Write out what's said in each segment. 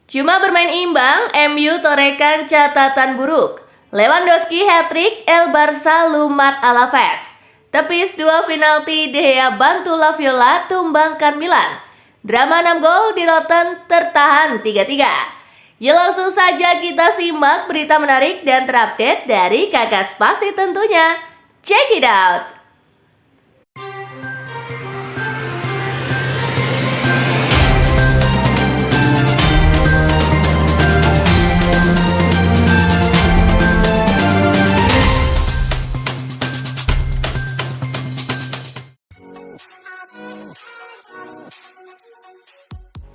Cuma bermain imbang, MU torehkan catatan buruk. Lewandowski hat-trick, El Barça lumat Alaves. Tepis 2 penalti, De Gea bantu Laviola tumbangkan Milan. Drama 6 gol di Rotten tertahan 3-3. Ya langsung saja kita simak berita menarik dan terupdate dari Kakak Spasi tentunya. Check it out!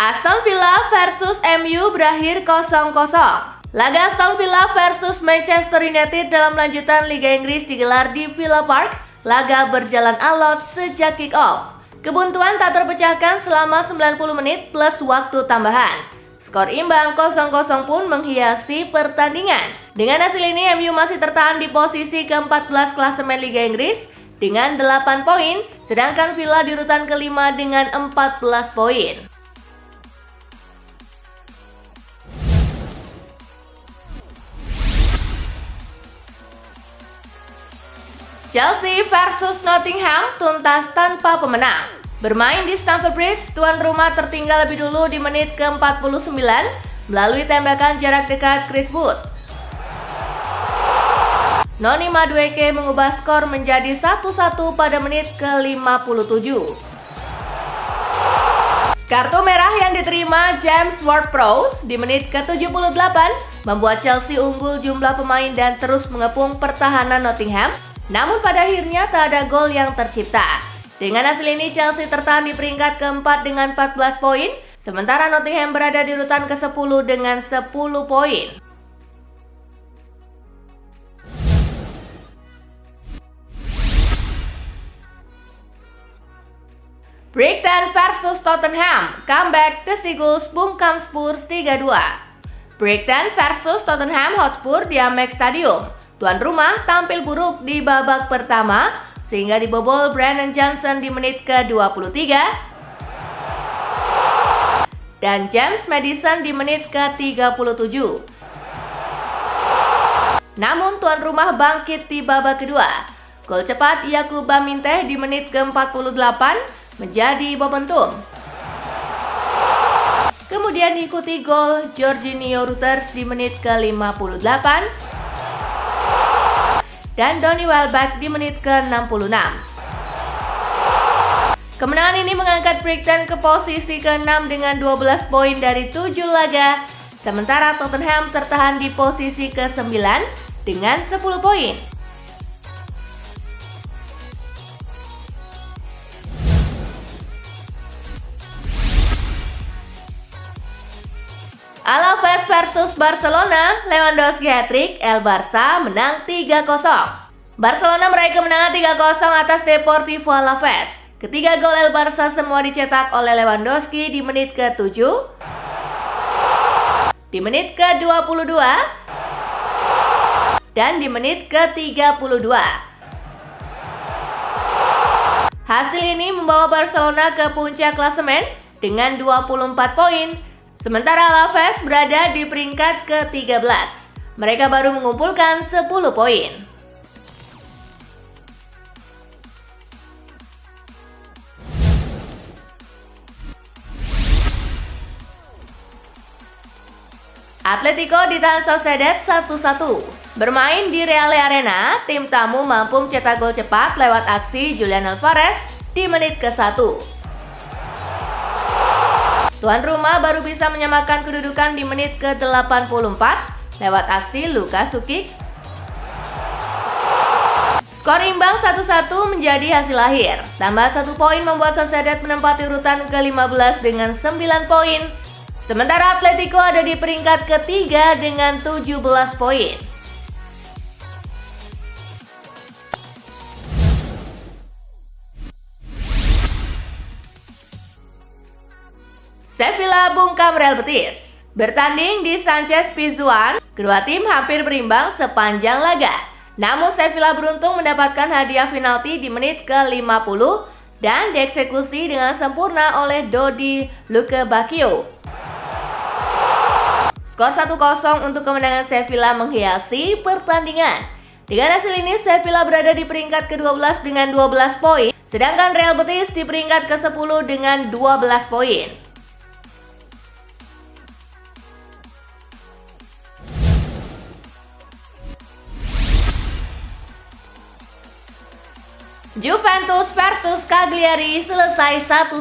Aston Villa versus MU berakhir 0-0. Laga Aston Villa versus Manchester United dalam lanjutan Liga Inggris digelar di Villa Park. Laga berjalan alot sejak kick-off. Kebuntuan tak terpecahkan selama 90 menit plus waktu tambahan. Skor imbang 0-0 pun menghiasi pertandingan. Dengan hasil ini MU masih tertahan di posisi ke-14 klasemen Liga Inggris dengan 8 poin, sedangkan Villa di urutan kelima dengan 14 poin. Chelsea versus Nottingham tuntas tanpa pemenang. Bermain di Stamford Bridge, tuan rumah tertinggal lebih dulu di menit ke-49 melalui tembakan jarak dekat Chris Wood. Noni Madueke mengubah skor menjadi 1-1 pada menit ke-57. Kartu merah yang diterima James Ward-Prowse di menit ke-78 membuat Chelsea unggul jumlah pemain dan terus mengepung pertahanan Nottingham. Namun pada akhirnya tak ada gol yang tercipta. Dengan hasil ini Chelsea tertahan di peringkat keempat dengan 14 poin, sementara Nottingham berada di urutan ke-10 dengan 10 poin. Brighton versus Tottenham, comeback The Seagulls bungkam Spurs 3-2. Brighton versus Tottenham Hotspur di Amex Stadium. Tuan rumah tampil buruk di babak pertama sehingga dibobol Brennan Johnson di menit ke-23 dan James Maddison di menit ke-37. Namun tuan rumah bangkit di babak kedua. Gol cepat Yakuba Minteh di menit ke-48 menjadi momentum. Kemudian diikuti gol Jorginho Reuters di menit ke-58 dan Donny Welbeck di menit ke-66. Kemenangan ini mengangkat Brighton ke posisi ke-6 dengan 12 poin dari 7 laga, sementara Tottenham tertahan di posisi ke-9 dengan 10 poin. Alaves versus Barcelona, Lewandowski hat-trick, El Barça menang 3-0. Barcelona meraih kemenangan 3-0 atas Deportivo Alaves. Ketiga gol El Barça semua dicetak oleh Lewandowski di menit ke-7, di menit ke-22, dan di menit ke-32. Hasil ini membawa Barcelona ke puncak klasemen dengan 24 poin. Sementara Alaves berada di peringkat ke-13. Mereka baru mengumpulkan 10 poin. Atletico ditahan Sociedad 1-1. Bermain di Real Arena, tim tamu mampu mencetak gol cepat lewat aksi Julian Alvarez di menit ke-1. Tuan rumah baru bisa menyamakan kedudukan di menit ke-84 lewat aksi Luka Sukic. Skor imbang 1-1 menjadi hasil akhir. Tambah 1 poin membuat Sociedad menempati urutan ke-15 dengan 9 poin. Sementara Atletico ada di peringkat ketiga dengan 17 poin. Sevilla bungkam Real Betis. Bertanding di Sanchez Pizjuan, kedua tim hampir berimbang sepanjang laga. Namun Sevilla beruntung mendapatkan hadiah penalti di menit ke-50 dan dieksekusi dengan sempurna oleh Dodi Lukebakio. Skor 1-0 untuk kemenangan Sevilla menghiasi pertandingan. Dengan hasil ini, Sevilla berada di peringkat ke-12 dengan 12 poin, sedangkan Real Betis di peringkat ke-10 dengan 12 poin. Juventus versus Cagliari selesai 1-1.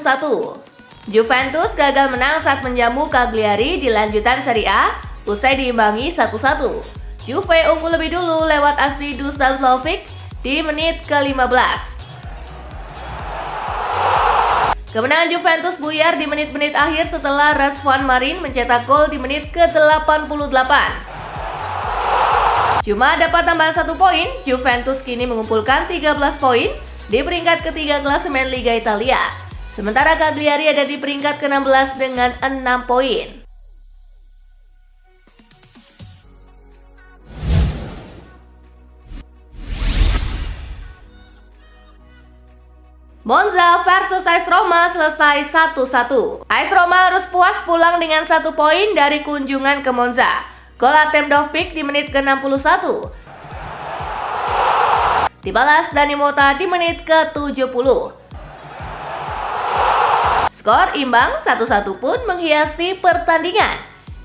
Juventus gagal menang saat menjamu Cagliari di lanjutan Serie A usai diimbangi 1-1. Juve unggul lebih dulu lewat aksi Dusan Vlahovic di menit ke-15. Kemenangan Juventus buyar di menit-menit akhir setelah Razvan Marin mencetak gol di menit ke-88. Cuma dapat tambahan 1 poin, Juventus kini mengumpulkan 13 poin di peringkat ketiga klasemen Liga Italia. Sementara Cagliari ada di peringkat ke-16 dengan 6 poin. Monza versus AS Roma selesai 1-1. AS Roma harus puas pulang dengan 1 poin dari kunjungan ke Monza. Gol Artem Dovbyk di menit ke-61. Dibalas Dani Mota di menit ke-70. Skor imbang 1-1 pun menghiasi pertandingan.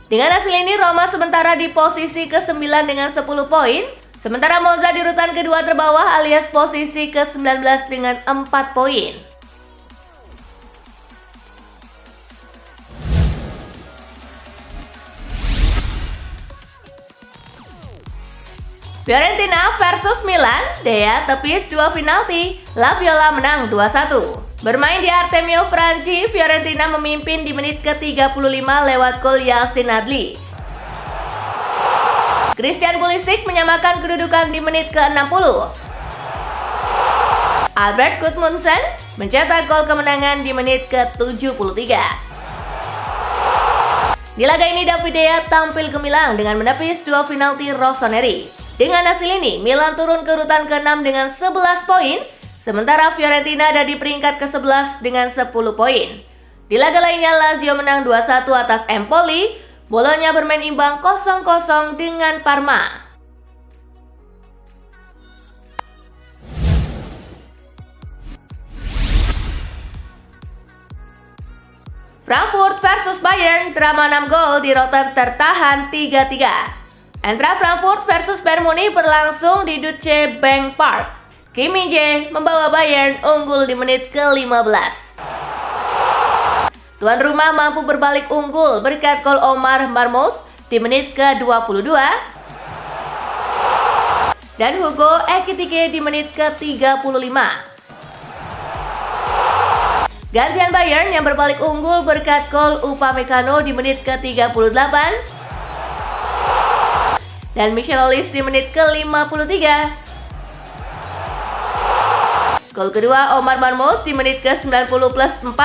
Dengan hasil ini Roma sementara di posisi ke-9 dengan 10 poin, sementara Monza di urutan kedua terbawah alias posisi ke-19 dengan 4 poin. Fiorentina versus Milan, Dea tepis 2 penalti, La Viola menang 2-1. Bermain di Artemio Franchi, Fiorentina memimpin di menit ke-35 lewat gol Yacine Adli. Christian Pulisic menyamakan kedudukan di menit ke-60. Albert Gudmundsson mencetak gol kemenangan di menit ke-73. Di laga ini David Dea tampil gemilang dengan menepis 2 penalti Rossoneri. Dengan hasil ini, Milan turun ke urutan ke-6 dengan 11 poin, sementara Fiorentina ada di peringkat ke-11 dengan 10 poin. Di laga lainnya, Lazio menang 2-1 atas Empoli, Bologna bermain imbang 0-0 dengan Parma. Frankfurt versus Bayern, drama 6 gol di Rotterdam tertahan 3-3. Eintracht Frankfurt versus Bayern Munich berlangsung di Deutsche Bank Park. Kim Min-jae membawa Bayern unggul di menit ke-15. Tuan rumah mampu berbalik unggul berkat gol Omar Marmoush di menit ke-22 dan Hugo Ekitike di menit ke-35. Gantian Bayern yang berbalik unggul berkat gol Upamecano di menit ke-38 dan Michel Olise di menit ke-53. Gol kedua Omar Marmoush di menit ke-90 plus 4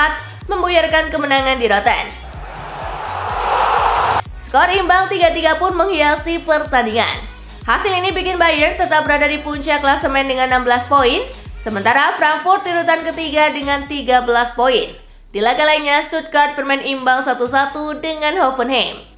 membuyarkan kemenangan di Rotterdam. Skor imbang 3-3 pun menghiasi pertandingan. Hasil ini bikin Bayern tetap berada di puncak klasemen dengan 16 poin, sementara Frankfurt di urutan ketiga dengan 13 poin. Di laga lainnya, Stuttgart bermain imbang 1-1 dengan Hoffenheim.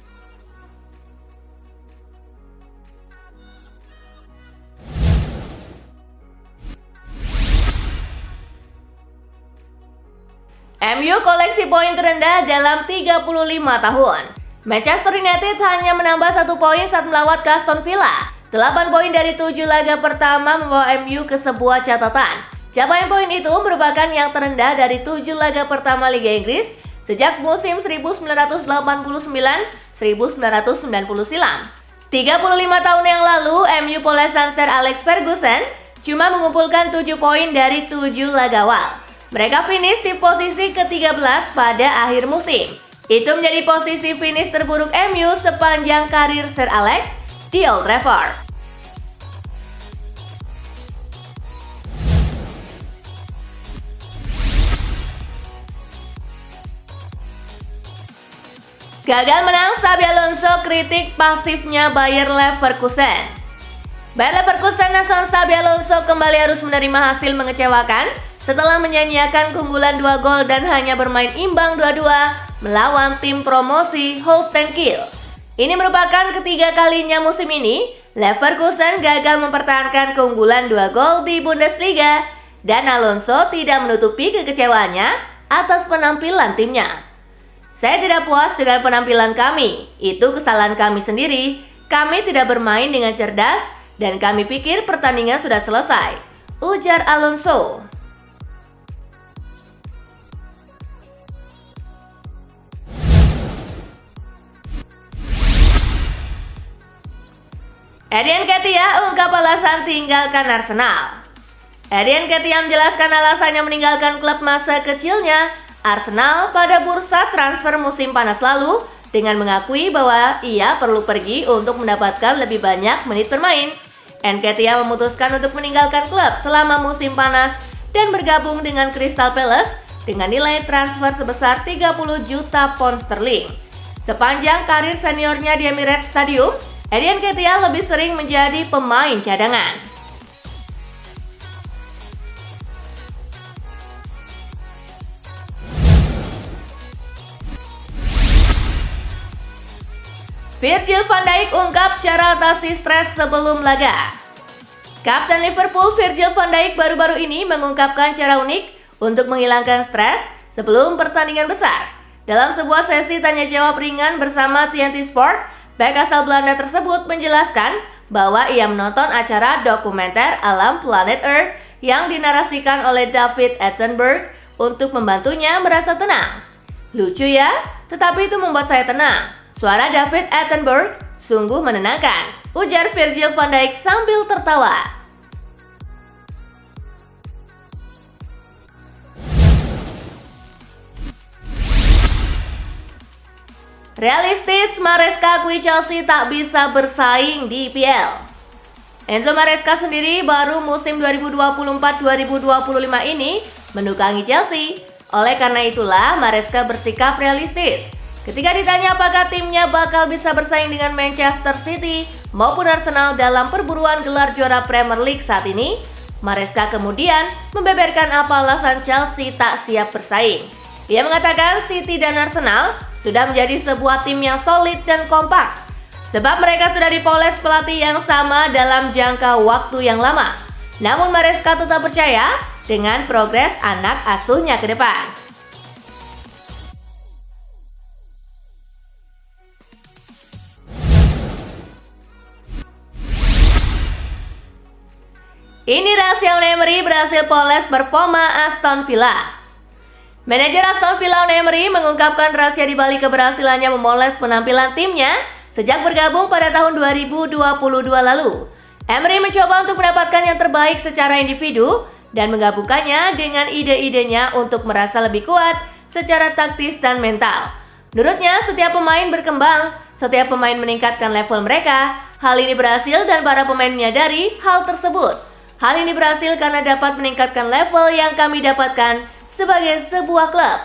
MU koleksi poin terendah dalam 35 tahun. Manchester United hanya menambah 1 poin saat melawat ke Aston Villa. 8 poin dari 7 laga pertama membawa MU ke sebuah catatan. Capaian poin itu merupakan yang terendah dari 7 laga pertama Liga Inggris sejak musim 1989-1990 silam. 35 tahun yang lalu, MU polesan Sir Alex Ferguson cuma mengumpulkan 7 poin dari 7 laga awal. Mereka finish di posisi ke-13 pada akhir musim. Itu menjadi posisi finish terburuk MU sepanjang karir Sir Alex di Old Trafford. Gagal menang, Xabi Alonso kritik pasifnya Bayer Leverkusen. Bayer Leverkusen asal Xabi Alonso kembali harus menerima hasil mengecewakan setelah menyanyiakan keunggulan 2 gol dan hanya bermain imbang 2-2 melawan tim promosi Holstein Kiel. Ini merupakan ketiga kalinya musim ini Leverkusen gagal mempertahankan keunggulan 2 gol di Bundesliga dan Alonso tidak menutupi kekecewaannya atas penampilan timnya. Saya tidak puas dengan penampilan kami, itu kesalahan kami sendiri. Kami tidak bermain dengan cerdas dan kami pikir pertandingan sudah selesai, ujar Alonso. Eddie Nketiah ungkap alasan tinggalkan Arsenal. Eddie Nketiah menjelaskan alasannya meninggalkan klub masa kecilnya Arsenal pada bursa transfer musim panas lalu dengan mengakui bahwa ia perlu pergi untuk mendapatkan lebih banyak menit bermain. Nketiah memutuskan untuk meninggalkan klub selama musim panas dan bergabung dengan Crystal Palace dengan nilai transfer sebesar 30 juta pound sterling. Sepanjang karir seniornya di Emirates Stadium, Eddie Nketiah lebih sering menjadi pemain cadangan. Virgil van Dijk ungkap cara atasi stres sebelum laga. Kapten Liverpool Virgil van Dijk baru-baru ini mengungkapkan cara unik untuk menghilangkan stres sebelum pertandingan besar. Dalam sebuah sesi tanya jawab ringan bersama TNT Sport, bek asal Belanda tersebut menjelaskan bahwa ia menonton acara dokumenter alam Planet Earth yang dinarasikan oleh David Attenborough untuk membantunya merasa tenang. Lucu ya, tetapi itu membuat saya tenang. Suara David Attenborough sungguh menenangkan, ujar Virgil van Dijk sambil tertawa. Realistis, Maresca akui Chelsea tak bisa bersaing di IPL. Enzo Maresca sendiri baru musim 2024-2025 ini menunggangi Chelsea. Oleh karena itulah, Maresca bersikap realistis. Ketika ditanya apakah timnya bakal bisa bersaing dengan Manchester City maupun Arsenal dalam perburuan gelar juara Premier League saat ini, Maresca kemudian membeberkan apa alasan Chelsea tak siap bersaing. Ia mengatakan City dan Arsenal sudah menjadi sebuah tim yang solid dan kompak, sebab mereka sudah dipoles pelatih yang sama dalam jangka waktu yang lama. Namun Maresca tetap percaya dengan progres anak asuhnya ke depan. Ini rahasia Unai Emery berhasil poles performa Aston Villa. Manajer Aston Villa Unai Emery mengungkapkan rahasia di balik keberhasilannya memoles penampilan timnya sejak bergabung pada tahun 2022 lalu. Emery mencoba untuk mendapatkan yang terbaik secara individu dan menggabungkannya dengan ide-idenya untuk merasa lebih kuat secara taktis dan mental. Menurutnya, setiap pemain berkembang, setiap pemain meningkatkan level mereka. Hal ini berhasil dan para pemain menyadari hal tersebut. Hal ini berhasil karena dapat meningkatkan level yang kami dapatkan sebagai sebuah klub.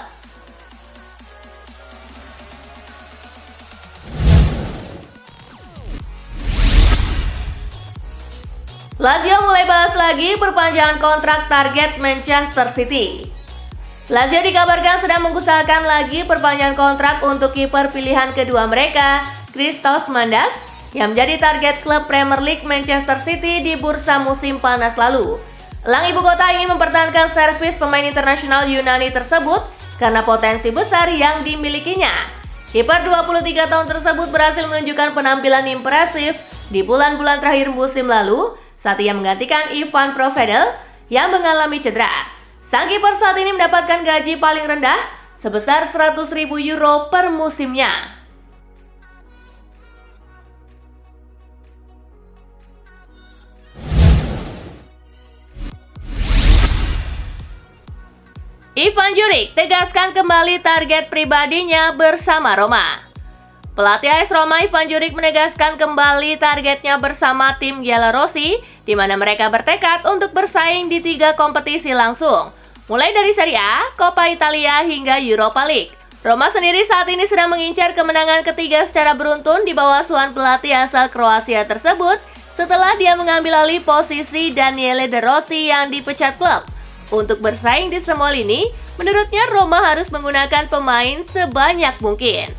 Lazio mulai bahas lagi perpanjangan kontrak target Manchester City. Lazio dikabarkan sedang mengusahakan lagi perpanjangan kontrak untuk kiper pilihan kedua mereka, Christos Mandas, yang menjadi target klub Premier League Manchester City di bursa musim panas lalu. Elang ibu kota ingin mempertahankan servis pemain internasional Yunani tersebut karena potensi besar yang dimilikinya. Kiper 23 tahun tersebut berhasil menunjukkan penampilan impresif di bulan-bulan terakhir musim lalu saat ia menggantikan Ivan Provedel yang mengalami cedera. Sang kiper saat ini mendapatkan gaji paling rendah sebesar 100.000 euro per musimnya. Ivan Juric tegaskan kembali target pribadinya bersama Roma. Pelatih AS Roma Ivan Juric menegaskan kembali targetnya bersama tim Giallorossi, di mana mereka bertekad untuk bersaing di 3 kompetisi langsung, mulai dari Serie A, Coppa Italia hingga Europa League. Roma sendiri saat ini sedang mengincar kemenangan ketiga secara beruntun di bawah asuhan pelatih asal Kroasia tersebut setelah dia mengambil alih posisi Daniele De Rossi yang dipecat klub. Untuk bersaing di semua lini, menurutnya Roma harus menggunakan pemain sebanyak mungkin.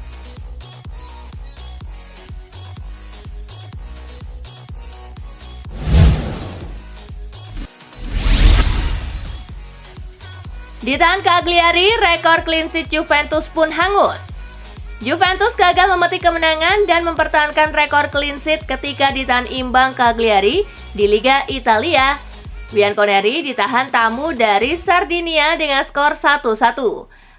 Ditahan Cagliari, rekor clean sheet Juventus pun hangus. Juventus gagal memetik kemenangan dan mempertahankan rekor clean sheet ketika ditahan imbang Cagliari di Liga Italia. Bianconeri ditahan tamu dari Sardinia dengan skor 1-1.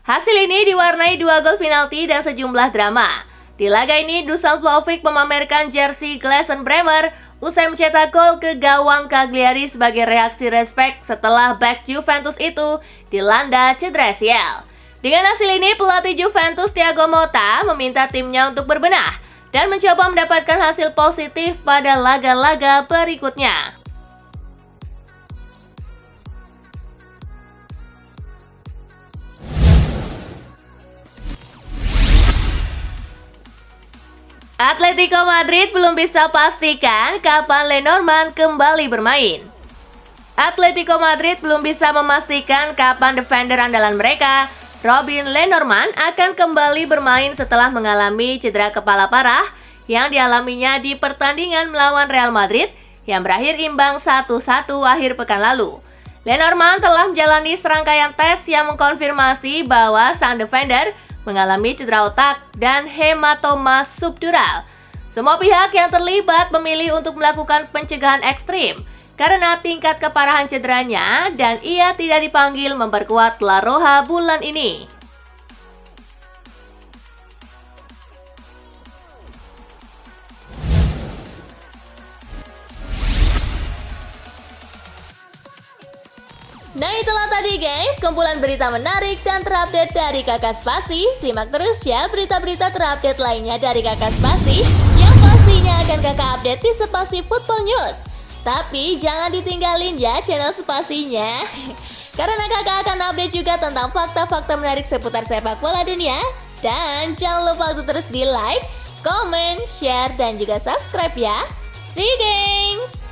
Hasil ini diwarnai 2 gol penalti dan sejumlah drama. Di laga ini, Dusan Vlahovic memamerkan jersey Gleisen Bremer usai mencetak gol ke gawang Cagliari sebagai reaksi respek setelah back Juventus itu dilanda cedera sial. Dengan hasil ini, pelatih Juventus Thiago Motta meminta timnya untuk berbenah dan mencoba mendapatkan hasil positif pada laga-laga berikutnya. Atletico Madrid belum bisa pastikan kapan Lenormand kembali bermain. Atletico Madrid belum bisa memastikan kapan defender andalan mereka, Robin Lenormand, akan kembali bermain setelah mengalami cedera kepala parah yang dialaminya di pertandingan melawan Real Madrid yang berakhir imbang 1-1 akhir pekan lalu. Lenormand telah menjalani serangkaian tes yang mengkonfirmasi bahwa sang defender mengalami cedera otak dan hematoma subdural. Semua pihak yang terlibat memilih untuk melakukan pencegahan ekstrim karena tingkat keparahan cederanya dan ia tidak dipanggil memperkuat La Roja bulan ini. Nah, itulah tadi guys, kumpulan berita menarik dan terupdate dari Kakak Spasi. Simak terus ya berita-berita terupdate lainnya dari Kakak Spasi yang pastinya akan Kakak update di Spasi Football News. Tapi jangan ditinggalin ya channel Spasinya, karena Kakak akan update juga tentang fakta-fakta menarik seputar sepak bola dunia. Dan jangan lupa untuk terus di like, comment, share, dan juga subscribe ya. See you guys!